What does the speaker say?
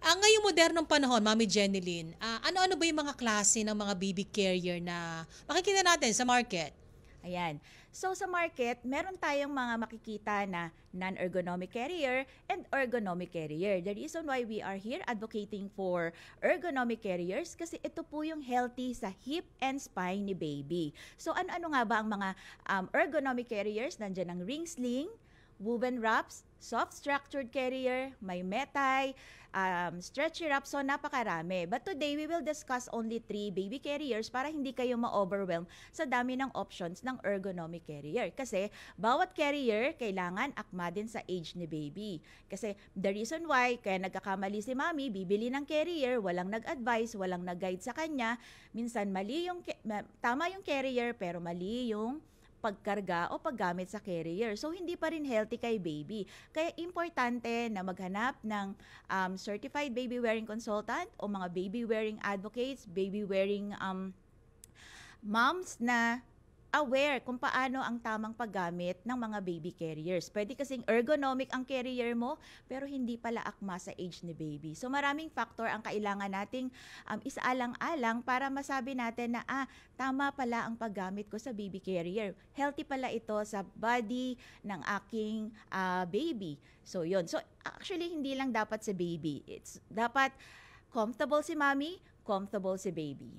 Ngayong modernong panahon, Mami Jenilyn, ano-ano ba yung mga klase ng mga baby carrier na makikita natin sa market? Ayan. So sa market, meron tayong mga makikita na non-ergonomic carrier and ergonomic carrier. The reason why we are here advocating for ergonomic carriers kasi ito po yung healthy sa hip and spine ni baby. So ano-ano nga ba ang mga ergonomic carriers? Nandiyan ang ring sling, woven wraps, soft structured carrier, may metai, stretchy wrap, so napakarami. But today, we will discuss only 3 baby carriers para hindi kayo ma-overwhelm sa dami ng options ng ergonomic carrier. Kasi bawat carrier kailangan akma din sa age ni baby. Kasi the reason why, kaya nagkakamali si mami, bibili ng carrier, walang nag-advise, walang nag-guide sa kanya, minsan mali yung, tama yung carrier pero mali yung pagkarga o paggamit sa carrier. So, hindi pa rin healthy kay baby. Kaya importante na maghanap ng certified baby wearing consultant o mga baby wearing advocates, baby wearing moms na aware kung paano ang tamang paggamit ng mga baby carriers. Pwede kasing ergonomic ang carrier mo, pero hindi pala akma sa age ni baby. So maraming factor ang kailangan nating isaalang-alang para masabi natin na tama pala ang paggamit ko sa baby carrier. Healthy pala ito sa body ng aking baby. So yun. So actually hindi lang dapat sa baby. It's dapat comfortable si mommy, comfortable si baby.